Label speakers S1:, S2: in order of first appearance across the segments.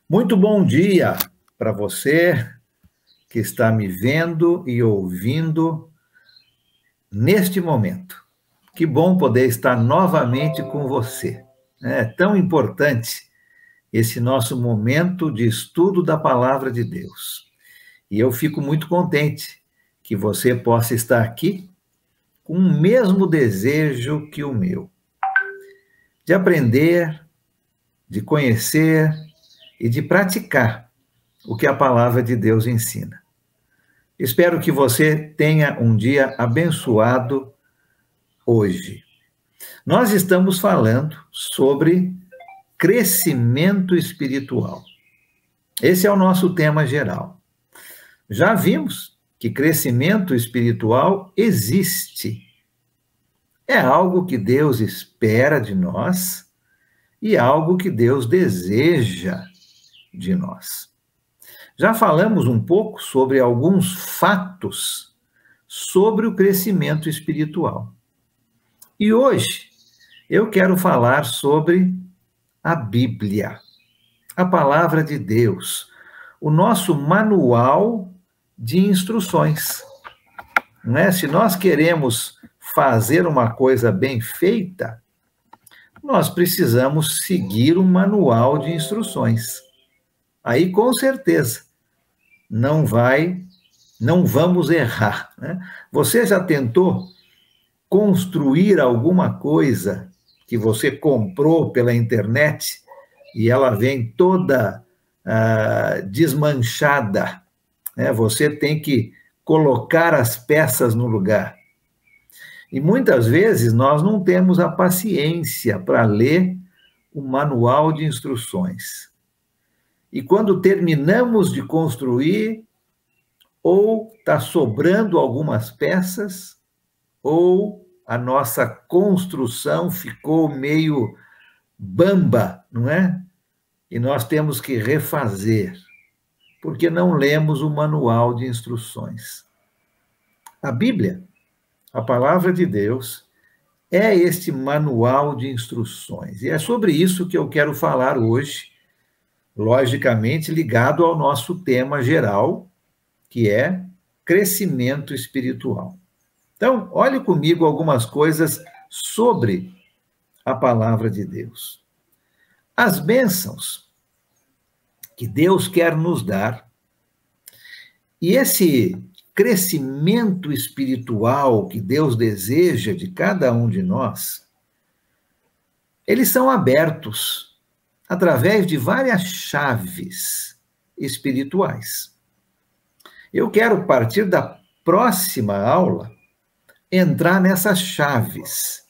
S1: Muito bom dia para você que está me vendo e ouvindo neste momento. Que bom poder estar novamente com você. É tão importante esse nosso momento de estudo da Palavra de Deus. E eu fico muito contente que você possa estar aqui com o mesmo desejo que o meu, de aprender, de conhecer e de praticar o que a Palavra de Deus ensina. Espero que você tenha um dia abençoado hoje. Nós estamos falando sobre crescimento espiritual. Esse é o nosso tema geral. Já vimos que crescimento espiritual existe. É algo que Deus espera de nós e algo que Deus deseja de nós. Já falamos um pouco sobre alguns fatos sobre o crescimento espiritual. E hoje eu quero falar sobre a Bíblia, a Palavra de Deus, o nosso manual de instruções. Não é? Se nós queremos fazer uma coisa bem feita, nós precisamos seguir um manual de instruções. Aí, com certeza, não vamos errar. Né? Você já tentou construir alguma coisa que você comprou pela internet e ela vem toda desmanchada, né? Você tem que colocar as peças no lugar. E muitas vezes nós não temos a paciência para ler o manual de instruções. E quando terminamos de construir, ou está sobrando algumas peças, ou a nossa construção ficou meio bamba, não é? E nós temos que refazer, porque não lemos o manual de instruções. A Bíblia, a Palavra de Deus, é este manual de instruções. E é sobre isso que eu quero falar hoje, logicamente ligado ao nosso tema geral, que é crescimento espiritual. Então, olhe comigo algumas coisas sobre a Palavra de Deus. As bênçãos que Deus quer nos dar, e esse crescimento espiritual que Deus deseja de cada um de nós, eles são abertos através de várias chaves espirituais. Eu quero, partir da próxima aula, entrar nessas chaves.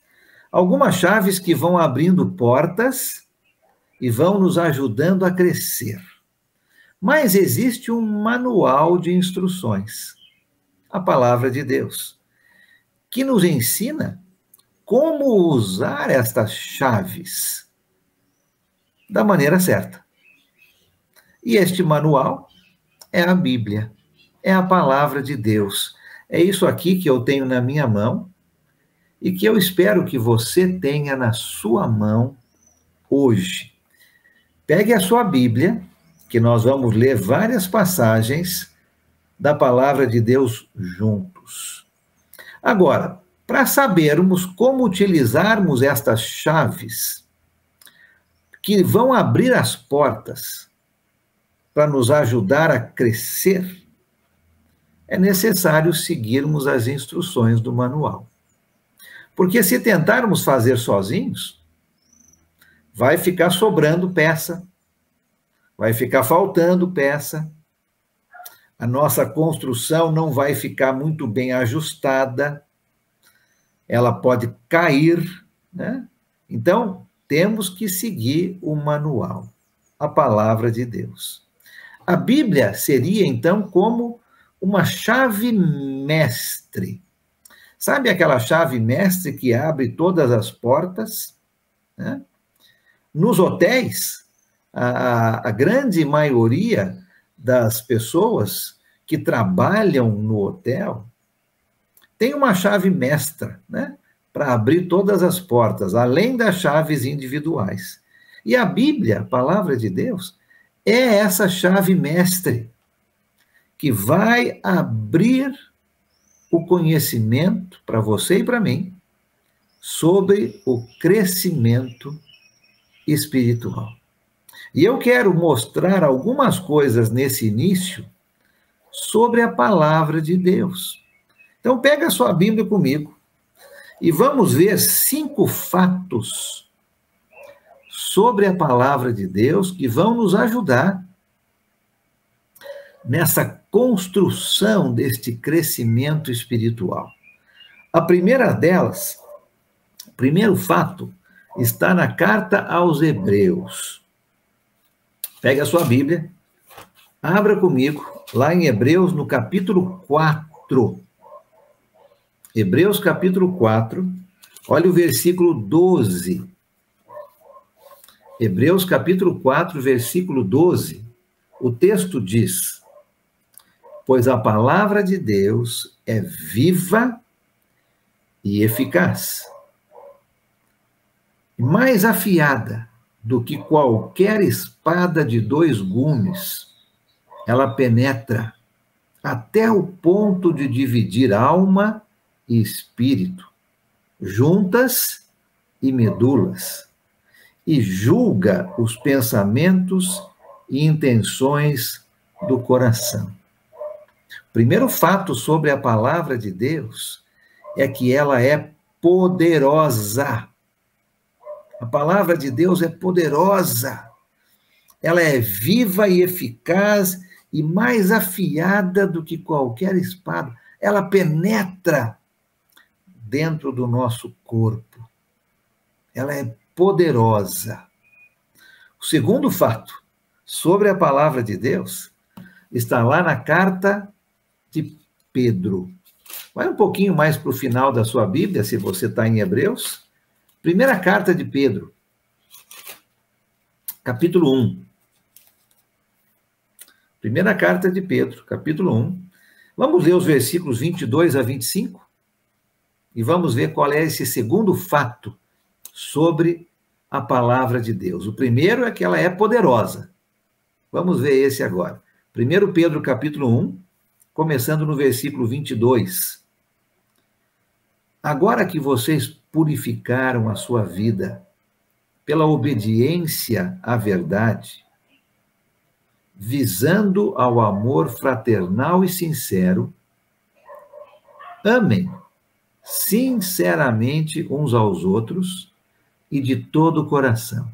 S1: Algumas chaves que vão abrindo portas e vão nos ajudando a crescer. Mas existe um manual de instruções, a Palavra de Deus, que nos ensina como usar estas chaves da maneira certa. E este manual é a Bíblia, é a Palavra de Deus. É isso aqui que eu tenho na minha mão e que eu espero que você tenha na sua mão hoje. Pegue a sua Bíblia, que nós vamos ler várias passagens da Palavra de Deus juntos. Agora, para sabermos como utilizarmos estas chaves que vão abrir as portas para nos ajudar a crescer, é necessário seguirmos as instruções do manual. Porque se tentarmos fazer sozinhos, vai ficar sobrando peça, vai ficar faltando peça, a nossa construção não vai ficar muito bem ajustada, ela pode cair, né? Então, temos que seguir o manual, a Palavra de Deus. A Bíblia seria, então, como uma chave mestre. Sabe aquela chave mestre que abre todas as portas? Né? Nos hotéis, a grande maioria das pessoas que trabalham no hotel têm uma chave mestra, né, para abrir todas as portas, além das chaves individuais. E a Bíblia, a palavra de Deus, é essa chave mestre que vai abrir o conhecimento para você e para mim sobre o crescimento espiritual. E eu quero mostrar algumas coisas nesse início sobre a palavra de Deus. Então, pega a sua Bíblia comigo e vamos ver 5 fatos sobre a palavra de Deus que vão nos ajudar nessa construção deste crescimento espiritual. A primeira delas, o primeiro fato, está na carta aos Hebreus. Pega a sua Bíblia, abra comigo, lá em Hebreus, no capítulo 4. Hebreus, capítulo 4, olha o versículo 12. Hebreus, capítulo 4, versículo 12. O texto diz: pois a palavra de Deus é viva e eficaz, mais afiada do que qualquer espada de 2 gumes. Ela penetra até o ponto de dividir alma e espírito, juntas e medulas, e julga os pensamentos e intenções do coração. O primeiro fato sobre a palavra de Deus é que ela é poderosa. A palavra de Deus é poderosa. Ela é viva e eficaz e mais afiada do que qualquer espada. Ela penetra dentro do nosso corpo. Ela é poderosa. O segundo fato sobre a palavra de Deus está lá na carta de Pedro. Vai um pouquinho mais para o final da sua Bíblia, se você está em Hebreus. Primeira carta de Pedro, capítulo 1. Primeira carta de Pedro, capítulo 1. Vamos ler os versículos 22 a 25 e vamos ver qual é esse segundo fato sobre a palavra de Deus. O primeiro é que ela é poderosa. Vamos ver esse agora. 1 Pedro, capítulo 1, começando no versículo 22. Agora que vocês purificaram a sua vida pela obediência à verdade, visando ao amor fraternal e sincero, amem sinceramente uns aos outros e de todo o coração.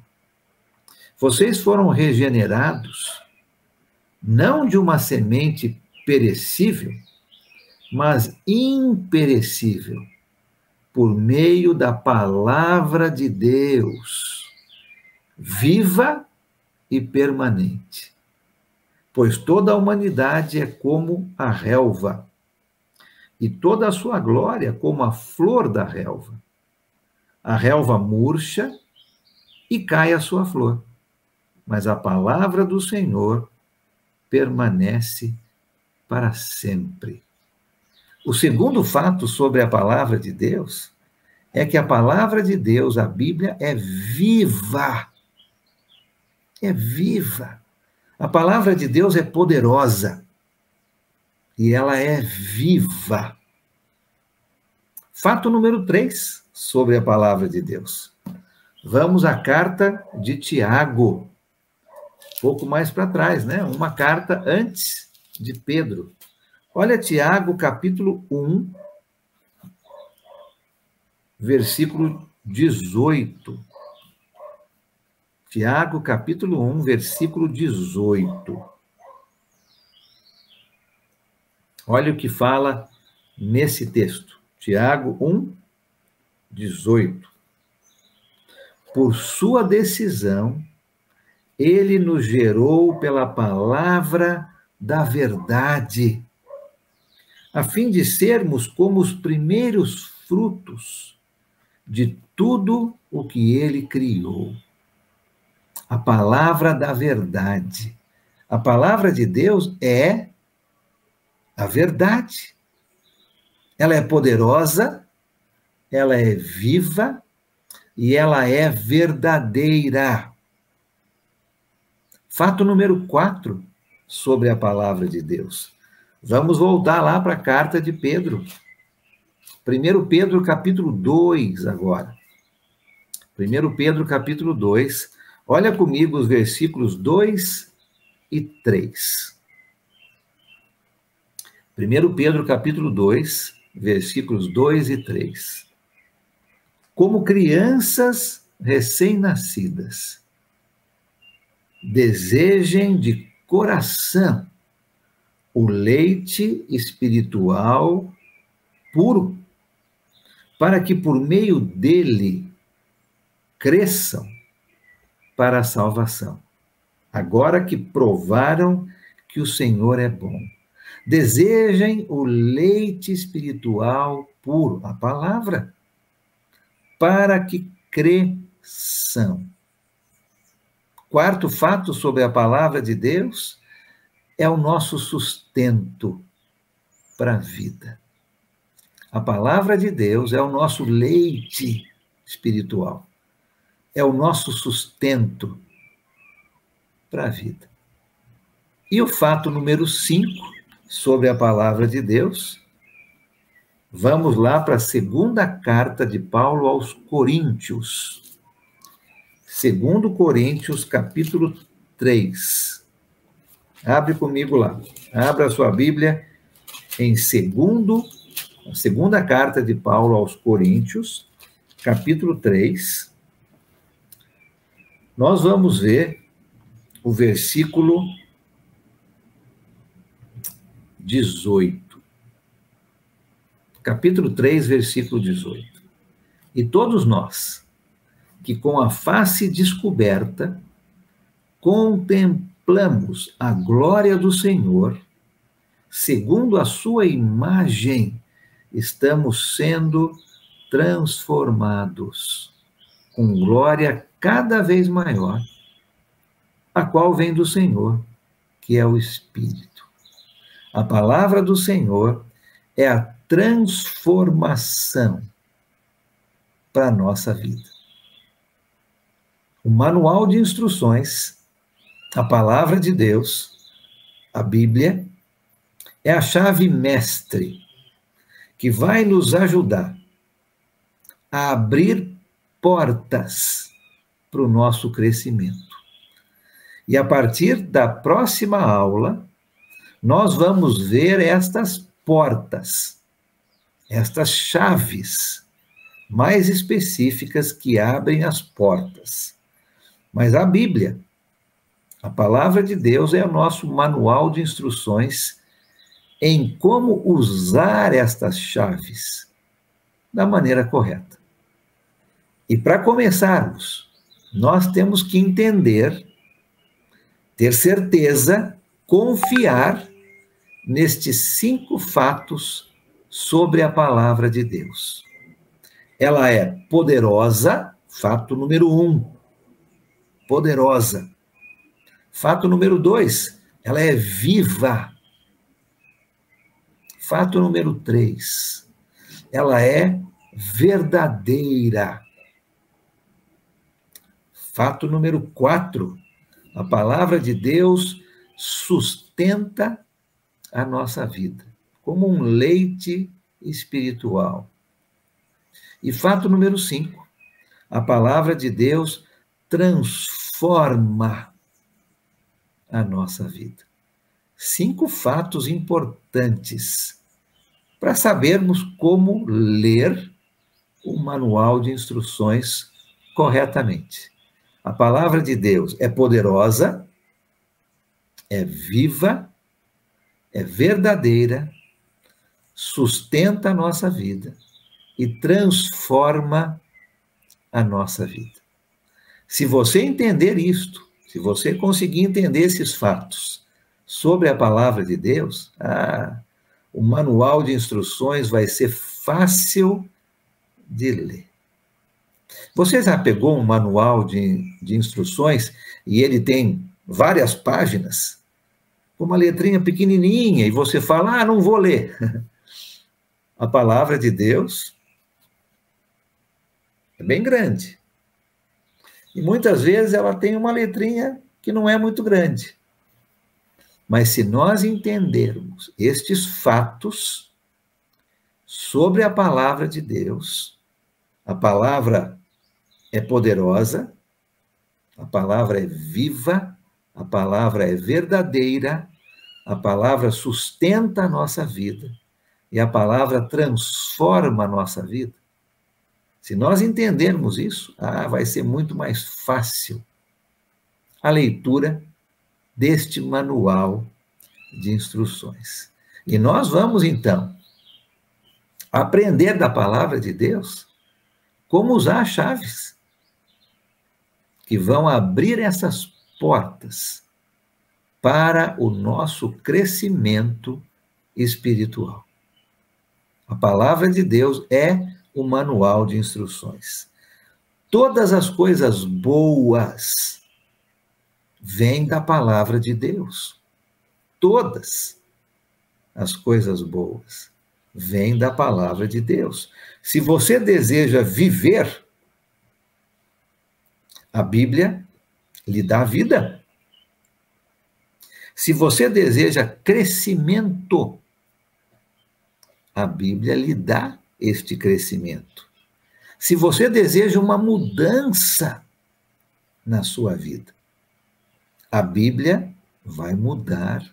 S1: Vocês foram regenerados, não de uma semente perecível, mas imperecível, por meio da palavra de Deus, viva e permanente. Pois toda a humanidade é como a relva, e toda a sua glória como a flor da relva. A relva murcha e cai a sua flor, mas a palavra do Senhor permanece para sempre. O segundo fato sobre a palavra de Deus é que a palavra de Deus, a Bíblia, é viva. É viva. A palavra de Deus é poderosa e ela é viva. Fato número 3 sobre a palavra de Deus. Vamos à carta de Tiago. Pouco mais para trás, né? Uma carta antes de Pedro. Olha Tiago, capítulo 1, versículo 18. Tiago, capítulo 1, versículo 18. Olha o que fala nesse texto. Tiago 1, 18. Por sua decisão, ele nos gerou pela palavra da verdade, a fim de sermos como os primeiros frutos de tudo o que ele criou. A palavra da verdade. A palavra de Deus é a verdade. Ela é poderosa, ela é viva e ela é verdadeira. Fato número 4 sobre a palavra de Deus. Vamos voltar lá para a carta de Pedro. 1 Pedro, capítulo 2, agora. 1 Pedro, capítulo 2. Olha comigo os versículos 2 e 3. 1 Pedro, capítulo 2, versículos 2 e 3. Como crianças recém-nascidas, desejem de coração o leite espiritual puro, para que por meio dele cresçam para a salvação, agora que provaram que o Senhor é bom. Desejem o leite espiritual puro, a palavra, para que cresçam. Quarto fato sobre a palavra de Deus é o nosso sustento para a vida. A palavra de Deus é o nosso leite espiritual, é o nosso sustento para a vida. E o fato número 5 sobre a palavra de Deus, vamos lá para a segunda carta de Paulo aos Coríntios. 2 Coríntios, capítulo 3. Abre comigo lá. Abra a sua Bíblia em a segunda carta de Paulo aos Coríntios, capítulo 3. Nós vamos ver o versículo 18. Capítulo 3, versículo 18. E todos nós, que com a face descoberta, contemplamos a glória do Senhor, segundo a sua imagem, estamos sendo transformados com glória cada vez maior, a qual vem do Senhor, que é o Espírito. A palavra do Senhor é a transformação para a nossa vida. O manual de instruções, a palavra de Deus, a Bíblia, é a chave mestre que vai nos ajudar a abrir portas para o nosso crescimento. E a partir da próxima aula, nós vamos ver estas portas, estas chaves mais específicas que abrem as portas. Mas a Bíblia, a palavra de Deus, é o nosso manual de instruções em como usar estas chaves da maneira correta. E para começarmos, nós temos que entender, ter certeza, confiar nestes 5 fatos sobre a palavra de Deus. Ela é poderosa, fato número 1, poderosa. Fato número 2, ela é viva. Fato número 3, ela é verdadeira. Fato número 4, a palavra de Deus sustenta a nossa vida, como um leite espiritual. E fato número 5, a palavra de Deus transforma a nossa vida. 5 fatos importantes para sabermos como ler o manual de instruções corretamente. A palavra de Deus é poderosa, é viva, é verdadeira, sustenta a nossa vida e transforma a nossa vida. Se você entender isto, se você conseguir entender esses fatos sobre a palavra de Deus, o manual de instruções vai ser fácil de ler. Você já pegou um manual de instruções e ele tem várias páginas? com uma letrinha pequenininha, e você fala, não vou ler. A palavra de Deus é bem grande. E muitas vezes ela tem uma letrinha que não é muito grande. Mas se nós entendermos estes fatos sobre a palavra de Deus, a palavra é poderosa, a palavra é viva, a palavra é verdadeira, a palavra sustenta a nossa vida e a palavra transforma a nossa vida. Se nós entendermos isso, vai ser muito mais fácil a leitura deste manual de instruções. E nós vamos, então, aprender da palavra de Deus como usar as chaves que vão abrir essas portas para o nosso crescimento espiritual. A palavra de Deus é o manual de instruções. Todas as coisas boas vêm da palavra de Deus. Todas as coisas boas vêm da palavra de Deus. Se você deseja viver, a Bíblia lhe dá vida. Se você deseja crescimento, a Bíblia lhe dá este crescimento. Se você deseja uma mudança na sua vida, a Bíblia vai mudar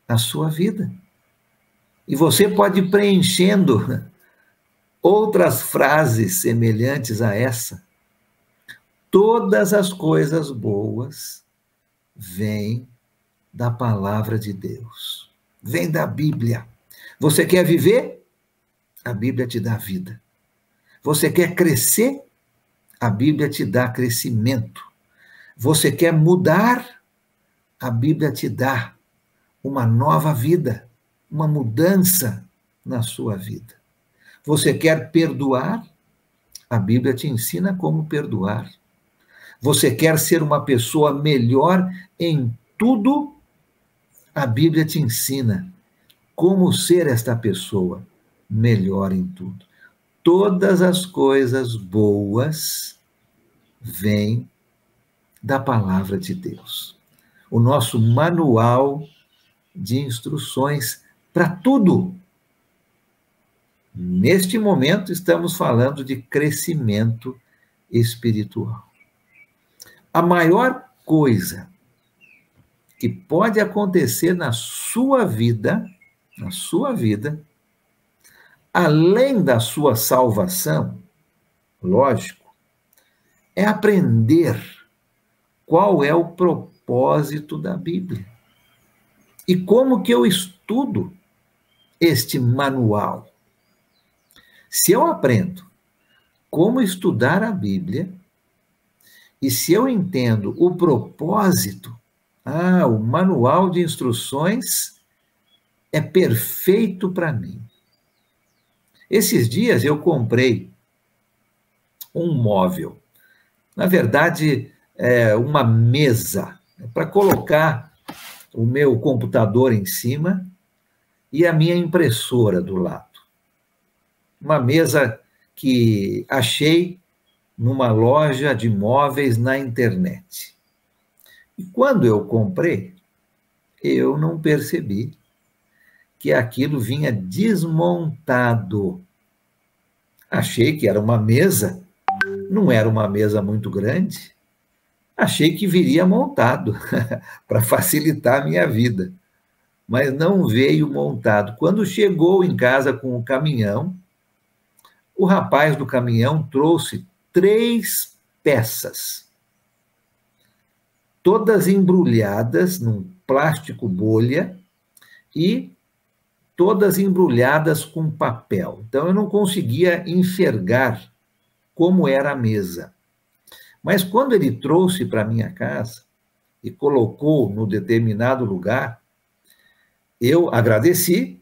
S1: a sua vida. E você pode ir preenchendo outras frases semelhantes a essa. Todas as coisas boas vêm da palavra de Deus, vêm da Bíblia. Você quer viver? A Bíblia te dá vida. Você quer crescer? A Bíblia te dá crescimento. Você quer mudar? A Bíblia te dá uma nova vida, uma mudança na sua vida. Você quer perdoar? A Bíblia te ensina como perdoar. Você quer ser uma pessoa melhor em tudo? A Bíblia te ensina como ser esta pessoa melhor em tudo. Todas as coisas boas vêm da palavra de Deus. O nosso manual de instruções para tudo. Neste momento, estamos falando de crescimento espiritual. A maior coisa que pode acontecer na sua vida, além da sua salvação, lógico, é aprender qual é o propósito da Bíblia. E como que eu estudo este manual? Se eu aprendo como estudar a Bíblia, e se eu entendo o propósito, o manual de instruções é perfeito para mim. Esses dias eu comprei um móvel, na verdade, uma mesa, para colocar o meu computador em cima e a minha impressora do lado. Uma mesa que achei numa loja de móveis na internet. E quando eu comprei, eu não percebi que aquilo vinha desmontado. Achei que era uma mesa, não era uma mesa muito grande, achei que viria montado para facilitar a minha vida, mas não veio montado. Quando chegou em casa com o caminhão, o rapaz do caminhão trouxe 3 peças, todas embrulhadas num plástico bolha e todas embrulhadas com papel. Então, eu não conseguia enxergar como era a mesa. Mas quando ele trouxe para minha casa e colocou no determinado lugar, eu agradeci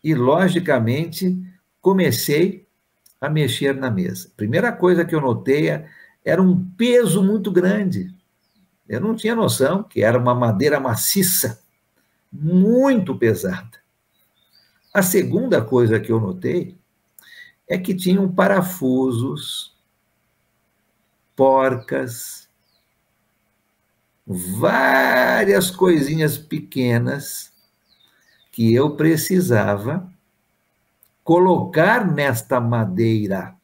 S1: e, logicamente, comecei a mexer na mesa. A primeira coisa que eu notei era um peso muito grande. Eu não tinha noção que era uma madeira maciça. muito pesada. A segunda coisa que eu notei é que tinham parafusos, porcas, várias coisinhas pequenas que eu precisava colocar nesta madeira.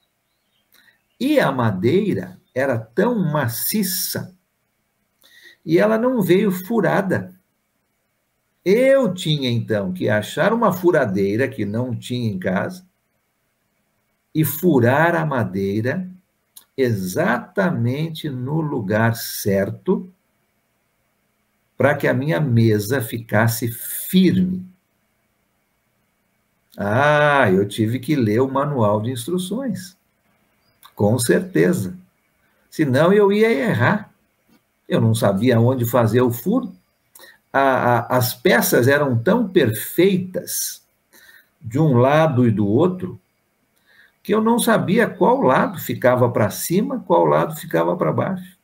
S1: E a madeira era tão maciça e ela não veio furada. Eu tinha, então, que achar uma furadeira que não tinha em casa e furar a madeira exatamente no lugar certo para que a minha mesa ficasse firme. Ah, eu tive que ler o manual de instruções, com certeza. Senão eu ia errar. Eu não sabia onde fazer o furo. As peças eram tão perfeitas, de um lado e do outro, que eu não sabia qual lado ficava para cima, qual lado ficava para baixo.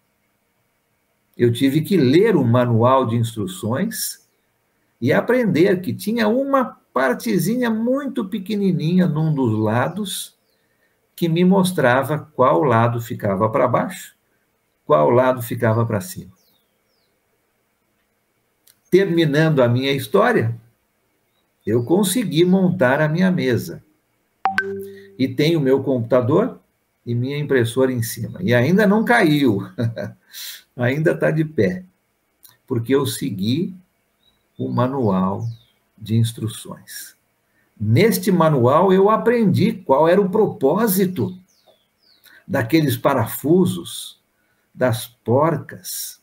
S1: Eu tive que ler o manual de instruções e aprender que tinha uma partezinha muito pequenininha num dos lados que me mostrava qual lado ficava para baixo, qual lado ficava para cima. Terminando a minha história, eu consegui montar a minha mesa. E tenho meu computador e minha impressora em cima. E ainda não caiu, ainda está de pé, porque eu segui o manual de instruções. Neste manual eu aprendi qual era o propósito daqueles parafusos, das porcas.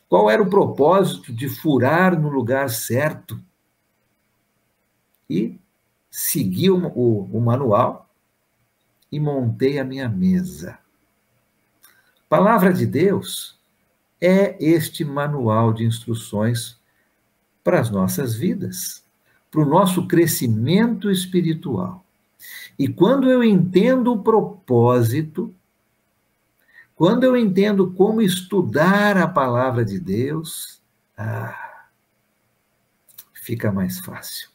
S1: Qual era o propósito de furar no lugar certo? E segui o manual e montei a minha mesa. Palavra de Deus é este manual de instruções para as nossas vidas, para o nosso crescimento espiritual. E quando eu entendo o propósito, quando eu entendo como estudar a palavra de Deus, fica mais fácil.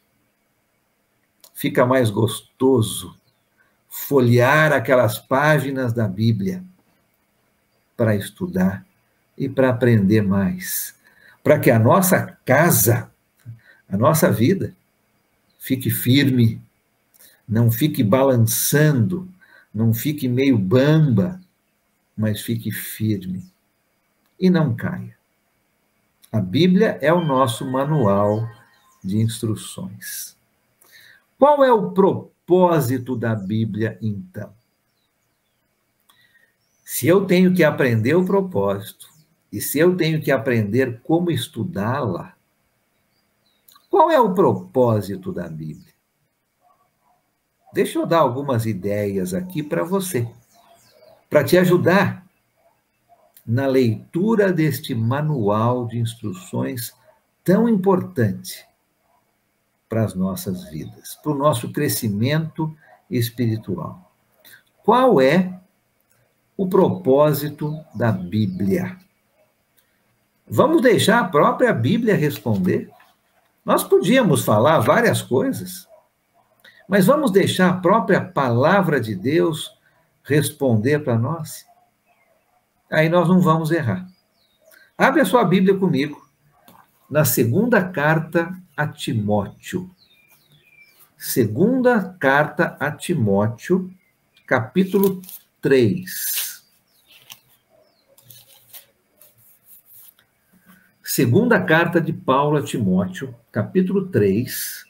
S1: Fica mais gostoso folhear aquelas páginas da Bíblia para estudar e para aprender mais, para que a nossa casa, a nossa vida, fique firme, não fique balançando, não fique meio bamba, mas fique firme e não caia. A Bíblia é o nosso manual de instruções. Qual é o propósito da Bíblia, então? Se eu tenho que aprender o propósito, e se eu tenho que aprender como estudá-la, qual é o propósito da Bíblia? Deixa eu dar algumas ideias aqui para você, para te ajudar na leitura deste manual de instruções tão importante para as nossas vidas, para o nosso crescimento espiritual. Qual é o propósito da Bíblia? Vamos deixar a própria Bíblia responder? Nós podíamos falar várias coisas, mas vamos deixar a própria palavra de Deus responder para nós? Aí nós não vamos errar. Abre a sua Bíblia comigo, na segunda carta a Timóteo. Segunda carta a Timóteo, capítulo 3. Segunda carta de Paulo a Timóteo, capítulo 3,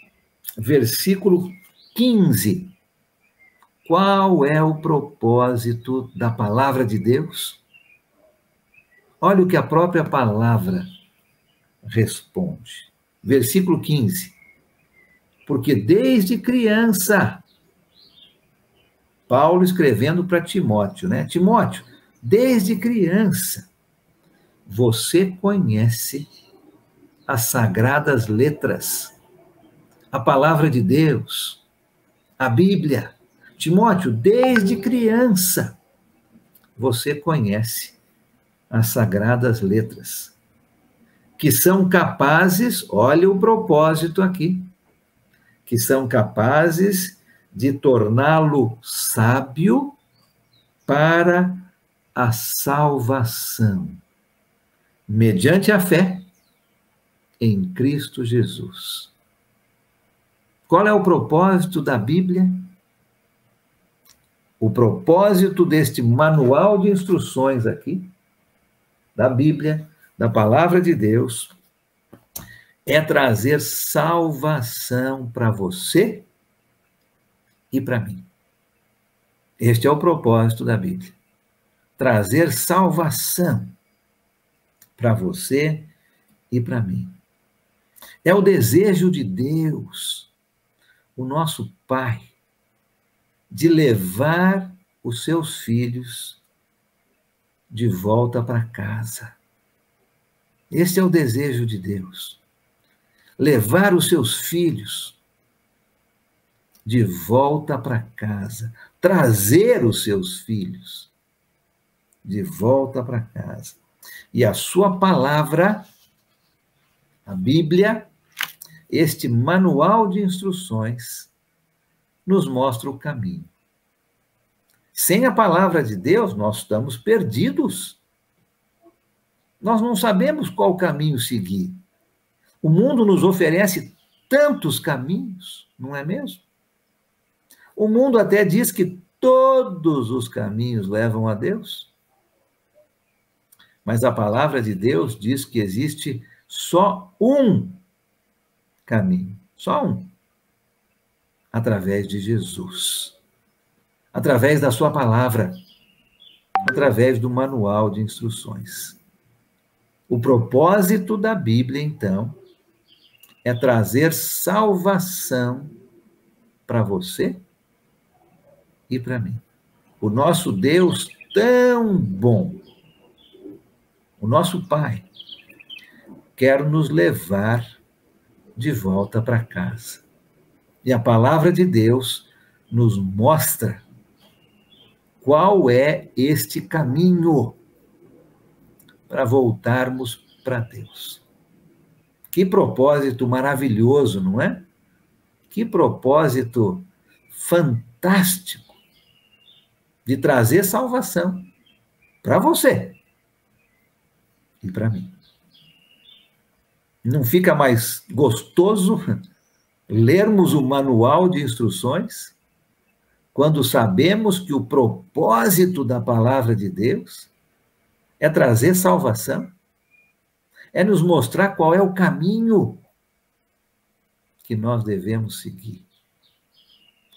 S1: versículo 15. Qual é o propósito da palavra de Deus? Olha o que a própria palavra responde. Versículo 15. Porque desde criança, Paulo escrevendo para Timóteo, né? Timóteo, desde criança, você conhece as sagradas letras, a palavra de Deus, a Bíblia. Timóteo, desde criança, você conhece as sagradas letras, que são capazes, olha o propósito aqui, que são capazes de torná-lo sábio para a salvação, mediante a fé em Cristo Jesus. Qual é o propósito da Bíblia? O propósito deste manual de instruções aqui, da Bíblia, da Palavra de Deus, é trazer salvação para você e para mim. Este é o propósito da Bíblia. Trazer salvação para você e para mim. É o desejo de Deus, o nosso Pai, de levar os seus filhos de volta para casa. Esse é o desejo de Deus. Levar os seus filhos de volta para casa. Trazer os seus filhos de volta para casa. E a sua palavra, a Bíblia, este manual de instruções, nos mostra o caminho. Sem a palavra de Deus, nós estamos perdidos. Nós não sabemos qual caminho seguir. O mundo nos oferece tantos caminhos, não é mesmo? O mundo até diz que todos os caminhos levam a Deus. Mas a palavra de Deus diz que existe só um caminho, só um, através de Jesus, através da sua palavra, através do manual de instruções. O propósito da Bíblia, então, é trazer salvação para você e para mim. O nosso Deus tão bom, o nosso Pai, quer nos levar de volta para casa. E a palavra de Deus nos mostra qual é este caminho para voltarmos para Deus. Que propósito maravilhoso, não é? Que propósito fantástico de trazer salvação para você e para mim. Não fica mais gostoso lermos o manual de instruções quando sabemos que o propósito da palavra de Deus é trazer salvação, é nos mostrar qual é o caminho que nós devemos seguir.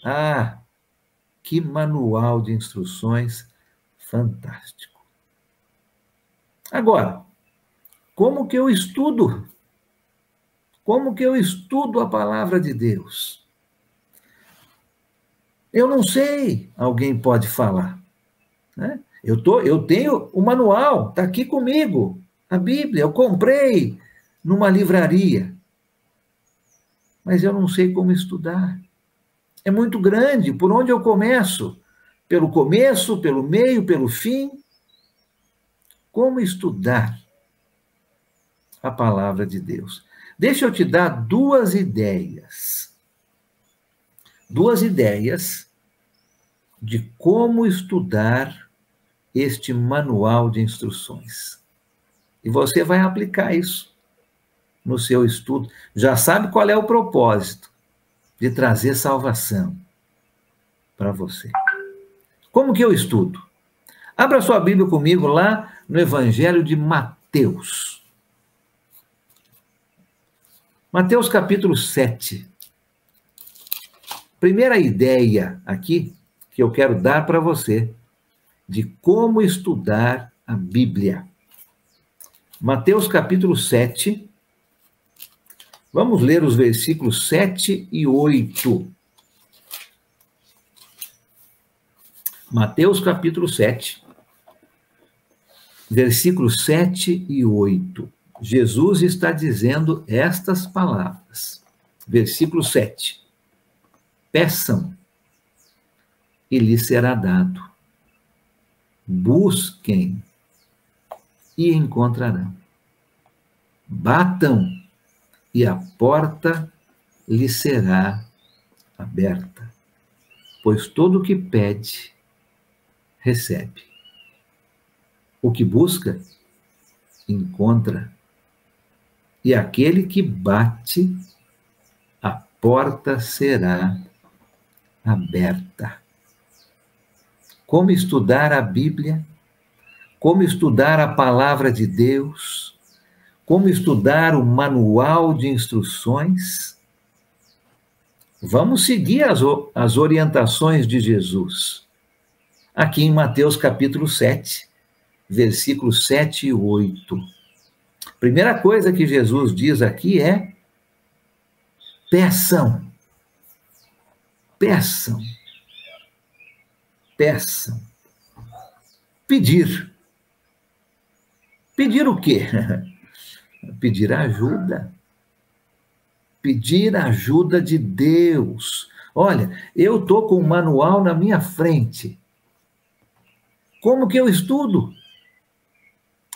S1: Ah, que manual de instruções fantástico. Agora, como que eu estudo? Como que eu estudo a palavra de Deus? Eu não sei, alguém pode falar, né? Eu tenho o manual, está aqui comigo, a Bíblia, eu comprei numa livraria, mas eu não sei como estudar. É muito grande, por onde eu começo? Pelo começo, pelo meio, pelo fim? Como estudar a palavra de Deus? Deixa eu te dar duas ideias. Duas ideias de como estudar este manual de instruções. E você vai aplicar isso no seu estudo. Já sabe qual é o propósito de trazer salvação para você. Como que eu estudo? Abra sua Bíblia comigo lá no Evangelho de Mateus. Mateus capítulo 7. Primeira ideia aqui que eu quero dar para você de como estudar a Bíblia. Mateus capítulo 7. Vamos ler os versículos 7 e 8. Mateus capítulo 7, versículos 7 e 8. Jesus está dizendo estas palavras. Versículo 7. Peçam e lhes será dado. Busquem e encontrarão. batam e a porta lhe será aberta. Pois todo o que pede, recebe. O que busca, encontra. E aquele que bate, a porta será aberta. Como estudar a Bíblia? Como estudar a palavra de Deus? Como estudar o manual de instruções? Vamos seguir as orientações de Jesus. Aqui em Mateus capítulo 7, versículos 7 e 8. Primeira coisa que Jesus diz aqui é: peçam, peçam, peçam. Pedir. Pedir o quê? Pedir ajuda. Pedir ajuda de Deus. Olha, eu estou com o manual na minha frente. Como que eu estudo?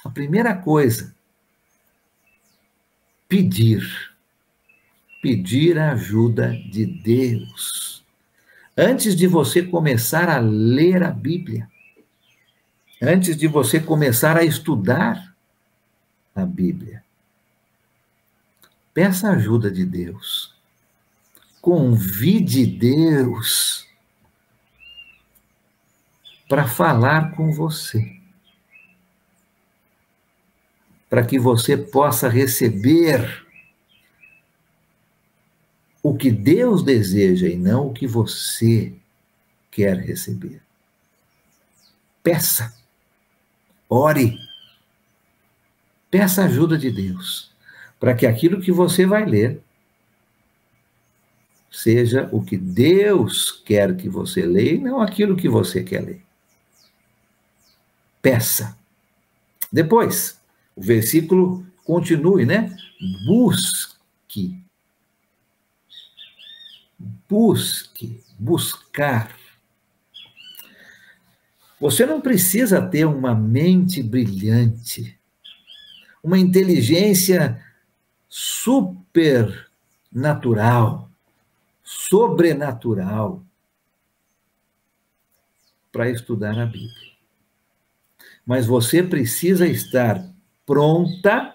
S1: A primeira coisa, pedir. Pedir a ajuda de Deus. Antes de você começar a ler a Bíblia, antes de você começar a estudar a Bíblia, peça a ajuda de Deus. Convide Deus para falar com você, para que você possa receber o que Deus deseja e não o que você quer receber. Peça, ore, peça a ajuda de Deus, para que aquilo que você vai ler seja o que Deus quer que você leia e não aquilo que você quer ler. Peça. Depois, o versículo continue, né? Busque. Busque, buscar. Você não precisa ter uma mente brilhante, uma inteligência supernatural, sobrenatural, para estudar a Bíblia. Mas você precisa estar pronta,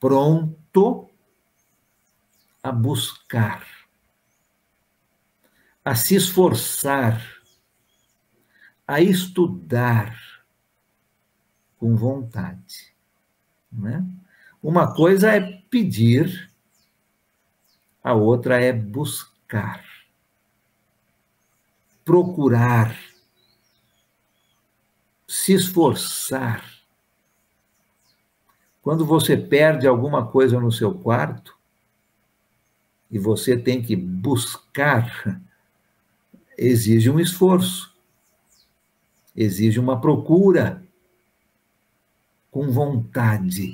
S1: pronto a buscar, a se esforçar, a estudar com vontade, né? Uma coisa é pedir, a outra é buscar, procurar, se esforçar. Quando você perde alguma coisa no seu quarto e você tem que buscar, exige um esforço, exige uma procura com vontade.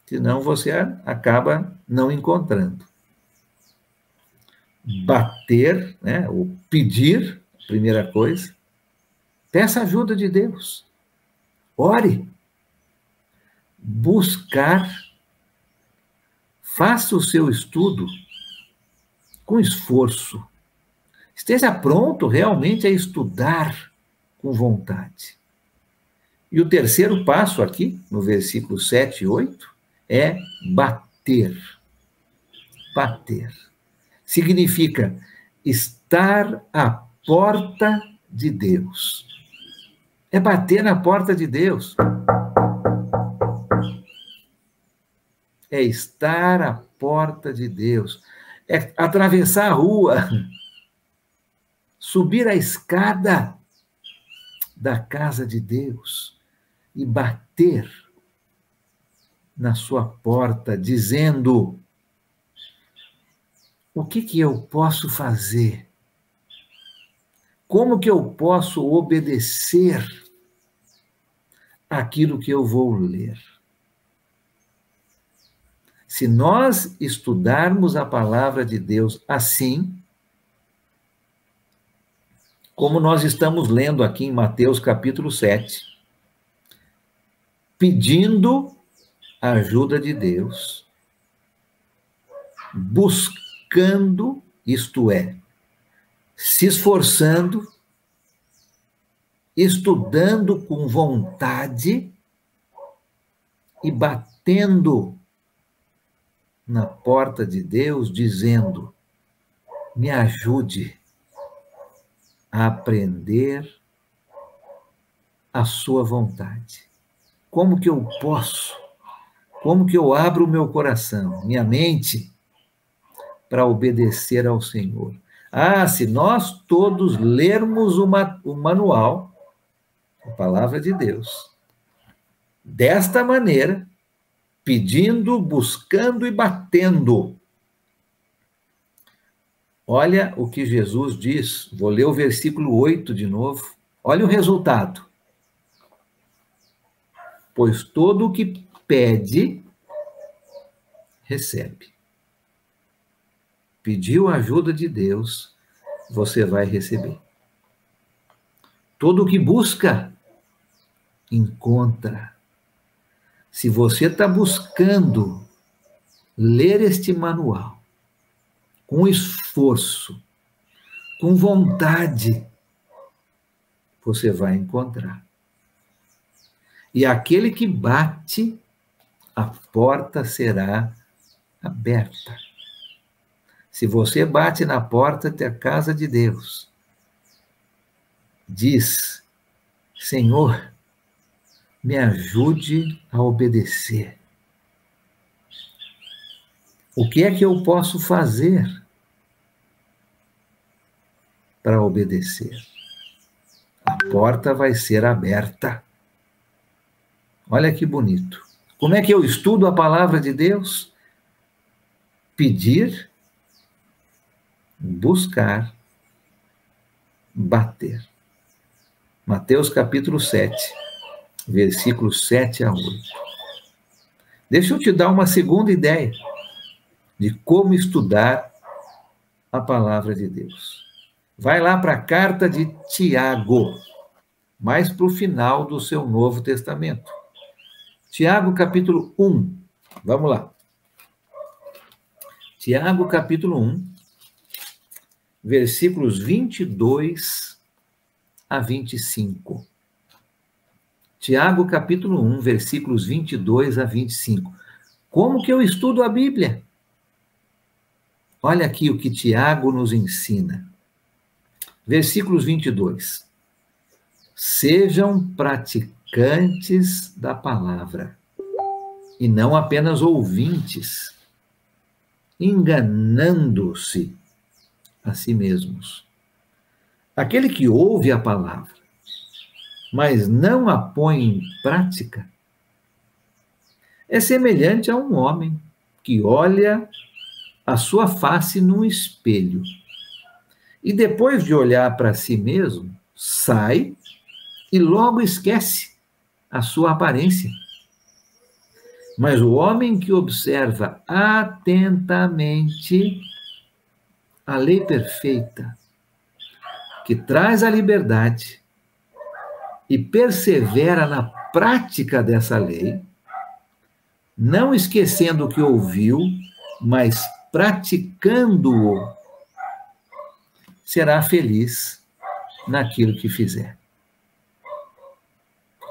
S1: Senão você acaba não encontrando. Bater, né, ou pedir, primeira coisa, peça ajuda de Deus. Ore. Buscar. Faça o seu estudo com esforço. Esteja pronto realmente a estudar com vontade. E o terceiro passo aqui, no versículo 7 e 8, é bater. Bater. Significa estar à porta de Deus. É bater na porta de Deus. É estar à porta de Deus. É atravessar a rua. Subir a escada da casa de Deus e bater na sua porta, dizendo: o que eu posso fazer? Como que eu posso obedecer àquilo que eu vou ler? Se nós estudarmos a palavra de Deus assim, como nós estamos lendo aqui em Mateus capítulo 7, pedindo a ajuda de Deus, buscando, isto é, se esforçando, estudando com vontade e batendo na porta de Deus, dizendo: me ajude a aprender a sua vontade. Como que eu posso? Como que eu abro o meu coração, minha mente, para obedecer ao Senhor? Ah, se nós todos lermos o manual, a palavra de Deus, desta maneira, pedindo, buscando e batendo. Olha o que Jesus diz, vou ler o versículo 8 de novo. Olha o resultado. Pois todo o que pede, recebe. Pediu a ajuda de Deus, você vai receber. Todo o que busca, encontra. Se você está buscando ler este manual, com esforço, com vontade, você vai encontrar. E aquele que bate, a porta será aberta. Se você bate na porta da casa de Deus, diz: Senhor, me ajude a obedecer. O que é que eu posso fazer para obedecer? A porta vai ser aberta. Olha que bonito. Como é que eu estudo a palavra de Deus? Pedir, buscar, bater. Mateus capítulo 7, versículos 7 a 8. Deixa eu te dar uma segunda ideia de como estudar a palavra de Deus. Vai lá para a carta de Tiago, mais para o final do seu Novo Testamento. Tiago, capítulo 1. Vamos lá. Tiago, capítulo 1, versículos 22 a 25. Tiago, capítulo 1, versículos 22 a 25. Como que eu estudo a Bíblia? Olha aqui o que Tiago nos ensina. Versículos 22. Sejam praticantes da palavra, e não apenas ouvintes, enganando-se a si mesmos. Aquele que ouve a palavra, mas não a põe em prática, é semelhante a um homem que olha a sua face num espelho e depois de olhar para si mesmo, sai e logo esquece a sua aparência. Mas o homem que observa atentamente a lei perfeita, que traz a liberdade e persevera na prática dessa lei, não esquecendo o que ouviu, mas praticando-o, será feliz naquilo que fizer.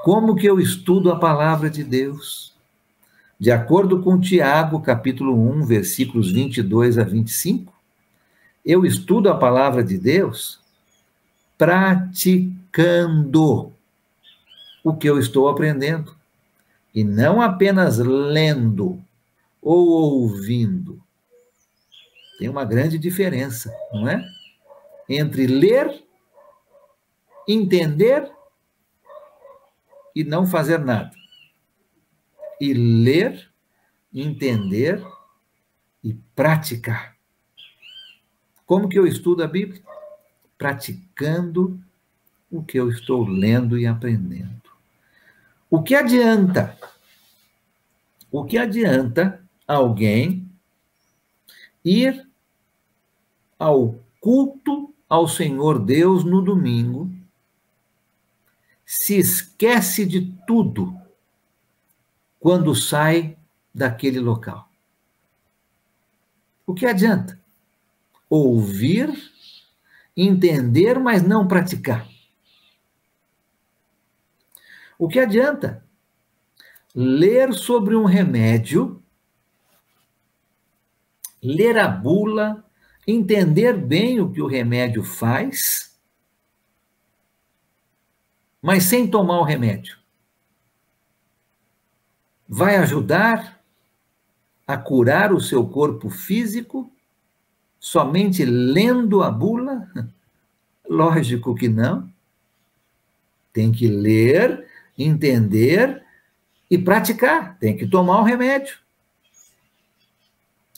S1: Como que eu estudo a palavra de Deus? De acordo com Tiago, capítulo 1, versículos 22 a 25, eu estudo a palavra de Deus praticando o que eu estou aprendendo, e não apenas lendo ou ouvindo. Tem uma grande diferença, não é? Entre ler, entender e não fazer nada. E ler, entender e praticar. Como que eu estudo a Bíblia? Praticando o que eu estou lendo e aprendendo. O que adianta? O que adianta alguém ir ao culto ao Senhor Deus no domingo, se esquece de tudo quando sai daquele local. O que adianta? Ouvir, entender, mas não praticar. O que adianta? Ler sobre um remédio, ler a bula, entender bem o que o remédio faz, mas sem tomar o remédio. Vai ajudar a curar o seu corpo físico somente lendo a bula? Lógico que não. Tem que ler, entender e praticar. Tem que tomar o remédio.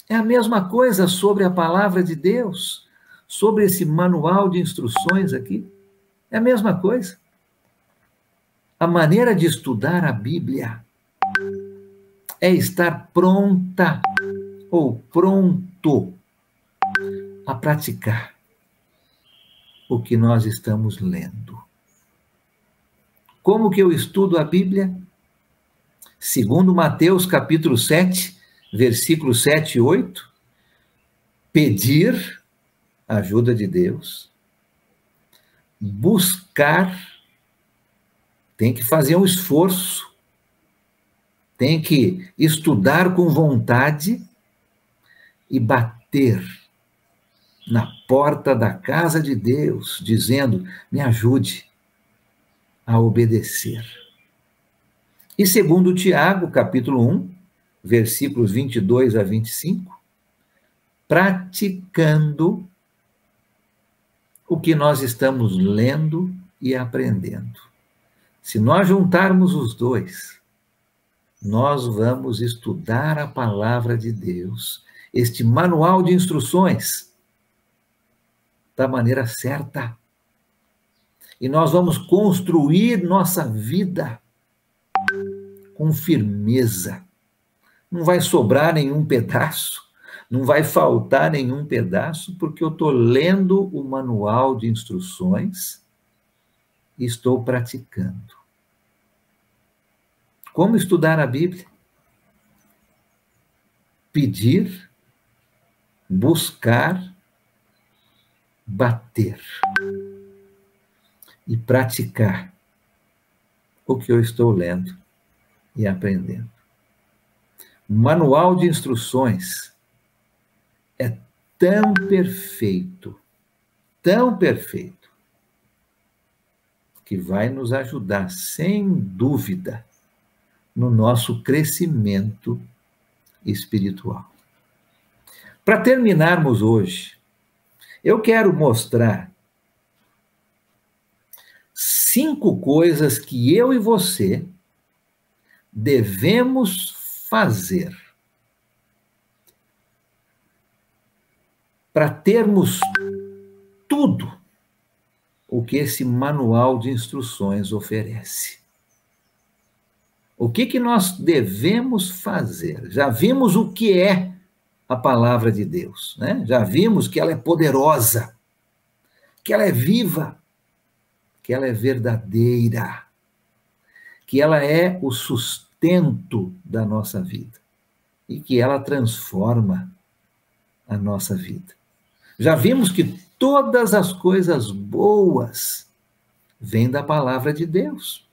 S1: É a mesma coisa sobre a palavra de Deus, sobre esse manual de instruções aqui. É a mesma coisa. A maneira de estudar a Bíblia é estar pronta ou pronto a praticar o que nós estamos lendo. Como que eu estudo a Bíblia? Segundo Mateus capítulo 7, versículos 7 e 8, pedir a ajuda de Deus, buscar, tem que fazer um esforço, tem que estudar com vontade e bater na porta da casa de Deus, dizendo, me ajude a obedecer. E segundo Tiago, capítulo 1, versículos 22 a 25, praticando o que nós estamos lendo e aprendendo. Se nós juntarmos os dois, nós vamos estudar a palavra de Deus, este manual de instruções, da maneira certa. E nós vamos construir nossa vida com firmeza. Não vai sobrar nenhum pedaço, não vai faltar nenhum pedaço, porque eu estou lendo o manual de instruções e estou praticando. Como estudar a Bíblia? Pedir, buscar, bater e praticar o que eu estou lendo e aprendendo. O manual de instruções é tão perfeito, que vai nos ajudar, sem dúvida, no nosso crescimento espiritual. Para terminarmos hoje, eu quero mostrar 5 coisas que eu e você devemos fazer para termos tudo o que esse manual de instruções oferece. O que nós devemos fazer? Já vimos o que é a palavra de Deus, né? Já vimos que ela é poderosa, que ela é viva, que ela é verdadeira, que ela é o sustento da nossa vida e que ela transforma a nossa vida. Já vimos que todas as coisas boas vêm da palavra de Deus.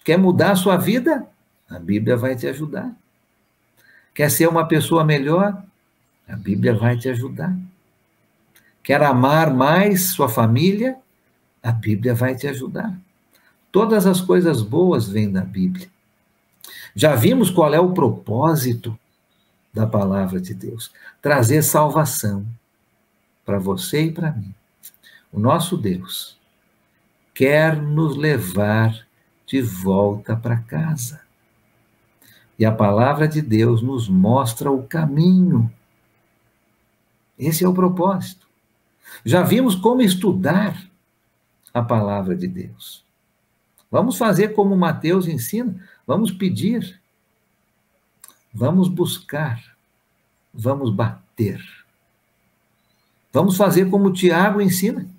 S1: Quer mudar a sua vida? A Bíblia vai te ajudar. Quer ser uma pessoa melhor? A Bíblia vai te ajudar. Quer amar mais sua família? A Bíblia vai te ajudar. Todas as coisas boas vêm da Bíblia. Já vimos qual é o propósito da palavra de Deus: trazer salvação para você e para mim. O nosso Deus quer nos levar de volta para casa. E a palavra de Deus nos mostra o caminho. Esse é o propósito. Já vimos como estudar a palavra de Deus. Vamos fazer como Mateus ensina, vamos pedir, vamos buscar, vamos bater. Vamos fazer como Tiago ensina.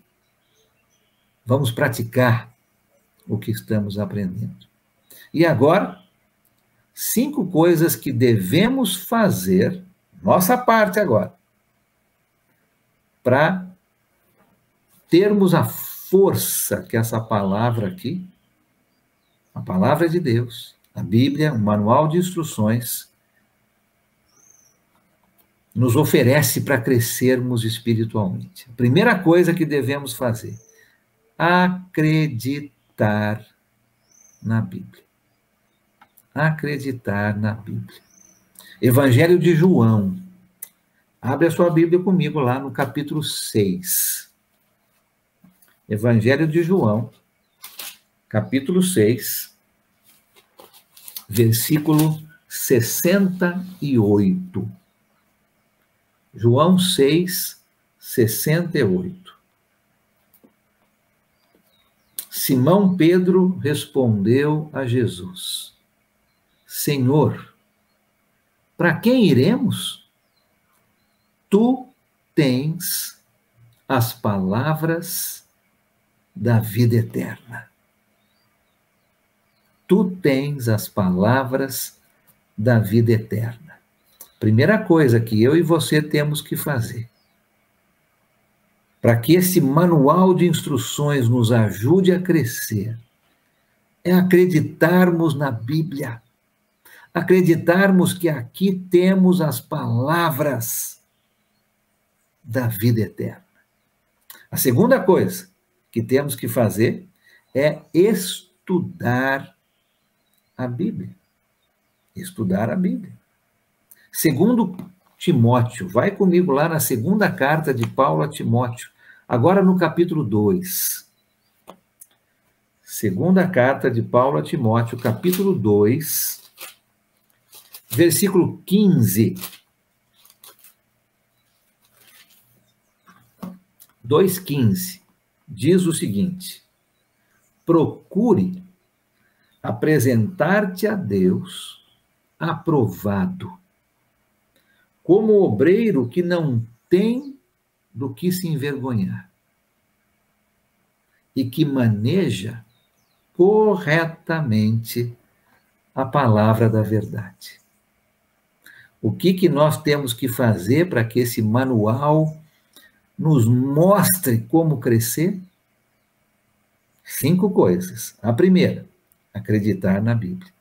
S1: Vamos praticar o que estamos aprendendo. E agora, 5 coisas que devemos fazer, nossa parte agora, para termos a força que essa palavra aqui, a palavra de Deus, a Bíblia, um manual de instruções, nos oferece para crescermos espiritualmente. A primeira coisa que devemos fazer, acreditar na Bíblia. Acreditar na Bíblia. Evangelho de João. Abre a sua Bíblia comigo lá no capítulo 6. Evangelho de João, capítulo 6, versículo 68. João 6, 68. Simão Pedro respondeu a Jesus: Senhor, para quem iremos? Tu tens as palavras da vida eterna. Tu tens as palavras da vida eterna. Primeira coisa que eu e você temos que fazer, para que esse manual de instruções nos ajude a crescer, é acreditarmos na Bíblia. Acreditarmos que aqui temos as palavras da vida eterna. A segunda coisa que temos que fazer é estudar a Bíblia. Estudar a Bíblia. Segundo Timóteo, vai comigo lá na segunda carta de Paulo a Timóteo, agora no capítulo 2. Segunda carta de Paulo a Timóteo, capítulo 2, versículo 15. 2,15, diz o seguinte: procure apresentar-te a Deus aprovado, como obreiro que não tem do que se envergonhar e que maneja corretamente a palavra da verdade. O que nós temos que fazer para que esse manual nos mostre como crescer? 5 coisas. A primeira, acreditar na Bíblia.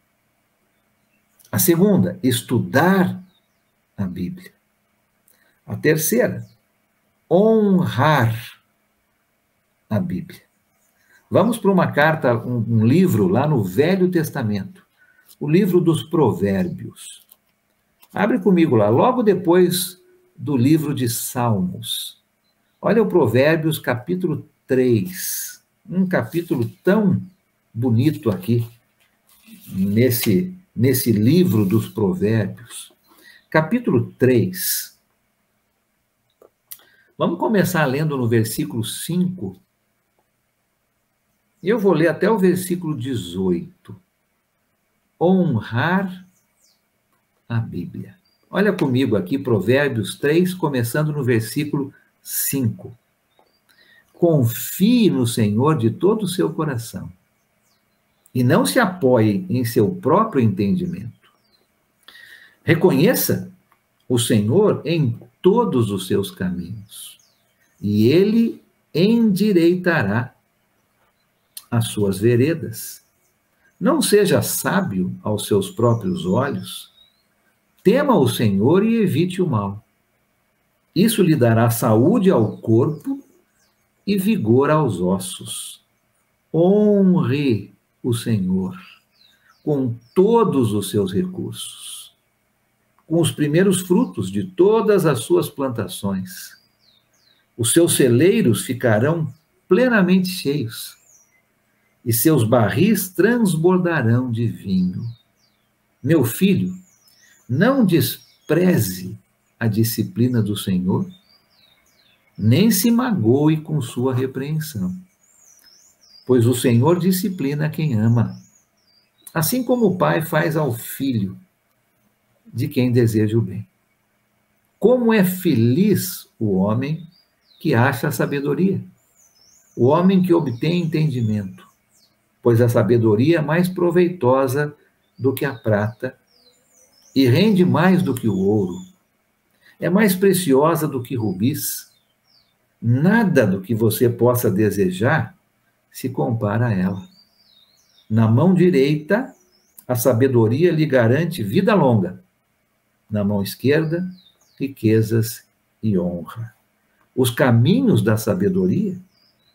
S1: A segunda, estudar a Bíblia. A terceira, honrar a Bíblia. Vamos para uma carta, um livro lá no Velho Testamento, o livro dos Provérbios. Abre comigo lá, logo depois do livro de Salmos. Olha o Provérbios, capítulo 3. Um capítulo tão bonito aqui, nesse livro dos Provérbios. Capítulo 3. Vamos começar lendo no versículo 5. E eu vou ler até o versículo 18. Honrar a Bíblia. Olha comigo aqui, Provérbios 3, começando no versículo 5. Confie no Senhor de todo o seu coração e não se apoie em seu próprio entendimento. Reconheça o Senhor em todos os seus caminhos e ele endireitará as suas veredas. Não seja sábio aos seus próprios olhos. Tema o Senhor e evite o mal. Isso lhe dará saúde ao corpo e vigor aos ossos. Honre o Senhor com todos os seus recursos, com os primeiros frutos de todas as suas plantações. Os seus celeiros ficarão plenamente cheios e seus barris transbordarão de vinho. Meu filho, não despreze a disciplina do Senhor, nem se magoe com sua repreensão, pois o Senhor disciplina quem ama, assim como o pai faz ao filho de quem deseja o bem. Como é feliz o homem que acha a sabedoria, o homem que obtém entendimento, pois a sabedoria é mais proveitosa do que a prata e rende mais do que o ouro. É mais preciosa do que rubis. Nada do que você possa desejar se compara a ela. Na mão direita, a sabedoria lhe garante vida longa. Na mão esquerda, riquezas e honra. Os caminhos da sabedoria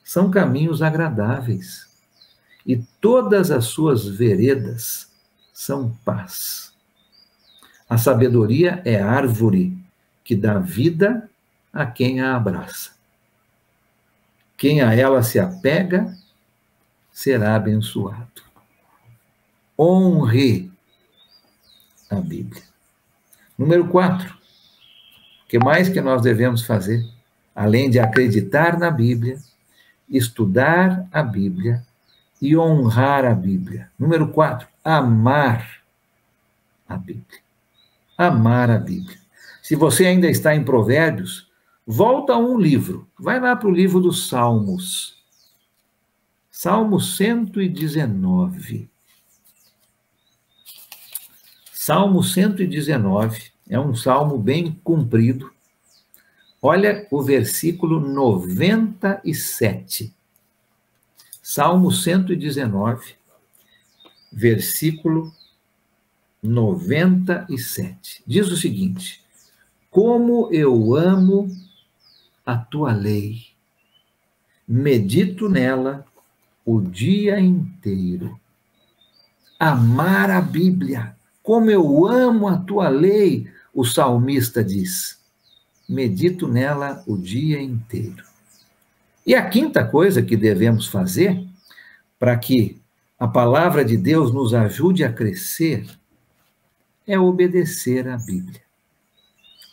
S1: são caminhos agradáveis, e todas as suas veredas são paz. A sabedoria é árvore que dá vida a quem a abraça. Quem a ela se apega será abençoado. Honre a Bíblia. Número 4. O que mais que nós devemos fazer? Além de acreditar na Bíblia, estudar a Bíblia e honrar a Bíblia. Número 4, amar a Bíblia. Amar a Bíblia. Se você ainda está em Provérbios, volta a um livro. Vai lá para o livro dos Salmos. Salmo 119. Salmo 119 é um salmo bem comprido. Olha o versículo 97. Salmo 119, versículo 97. Diz o seguinte: como eu amo a tua lei, medito nela o dia inteiro. Amar a Bíblia, como eu amo a tua lei, o salmista diz. Medito nela o dia inteiro. E a quinta coisa que devemos fazer para que a palavra de Deus nos ajude a crescer é obedecer à Bíblia.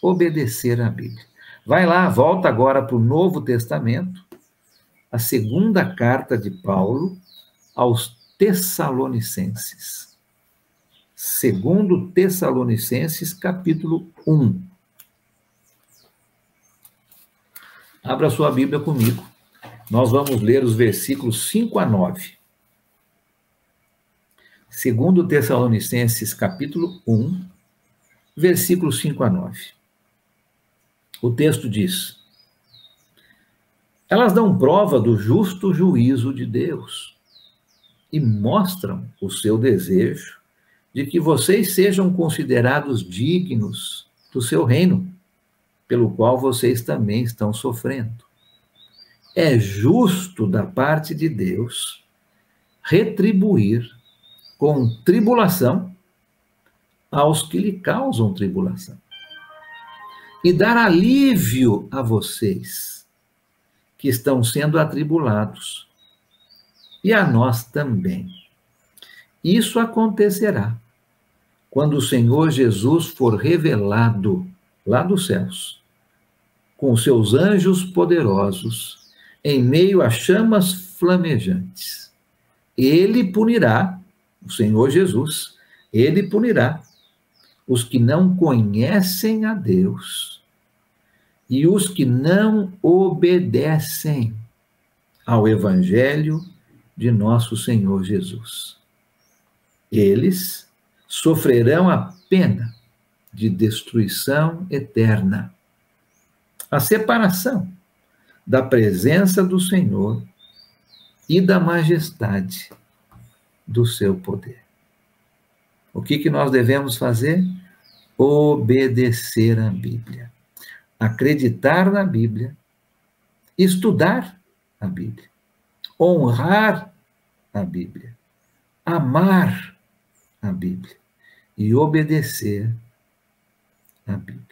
S1: Obedecer à Bíblia. Vai lá, volta agora para o Novo Testamento, a segunda carta de Paulo aos Tessalonicenses. Segundo Tessalonicenses, capítulo 1. Abra sua Bíblia comigo. Nós vamos ler os versículos 5 a 9. Segundo Tessalonicenses, capítulo 1, versículos 5 a 9. O texto diz: elas dão prova do justo juízo de Deus e mostram o seu desejo de que vocês sejam considerados dignos do seu reino, pelo qual vocês também estão sofrendo. É justo da parte de Deus retribuir com tribulação aos que lhe causam tribulação e dar alívio a vocês que estão sendo atribulados, e a nós também. Isso acontecerá quando o Senhor Jesus for revelado lá dos céus, com seus anjos poderosos, em meio a chamas flamejantes. Ele punirá, o Senhor Jesus, ele punirá os que não conhecem a Deus e os que não obedecem ao Evangelho de nosso Senhor Jesus. Eles sofrerão a pena de destruição eterna, a separação da presença do Senhor e da majestade do seu poder. O que nós devemos fazer? Obedecer à Bíblia, acreditar na Bíblia, estudar a Bíblia, honrar a Bíblia, amar a Bíblia e obedecer à Bíblia.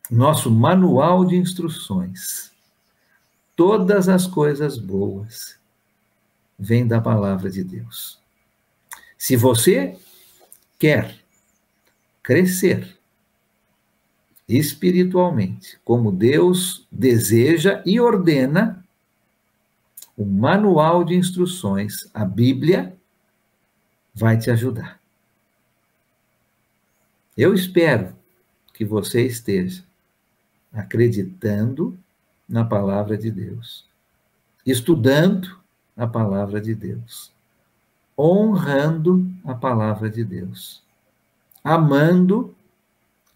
S1: Nosso manual de instruções, todas as coisas boas, vêm da palavra de Deus. Se você quer crescer espiritualmente, como Deus deseja e ordena, o manual de instruções, a Bíblia, vai te ajudar. Eu espero que você esteja acreditando na palavra de Deus, estudando a palavra de Deus, honrando a palavra de Deus, amando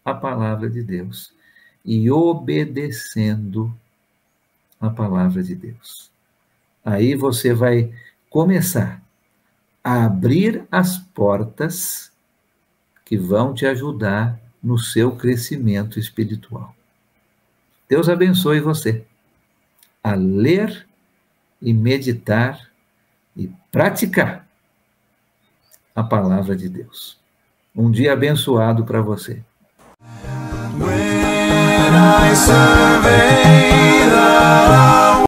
S1: a palavra de Deus e obedecendo a palavra de Deus. Aí você vai começar a abrir as portas que vão te ajudar no seu crescimento espiritual. Deus abençoe você a ler e meditar e praticar a palavra de Deus. Um dia abençoado para você. When I survey the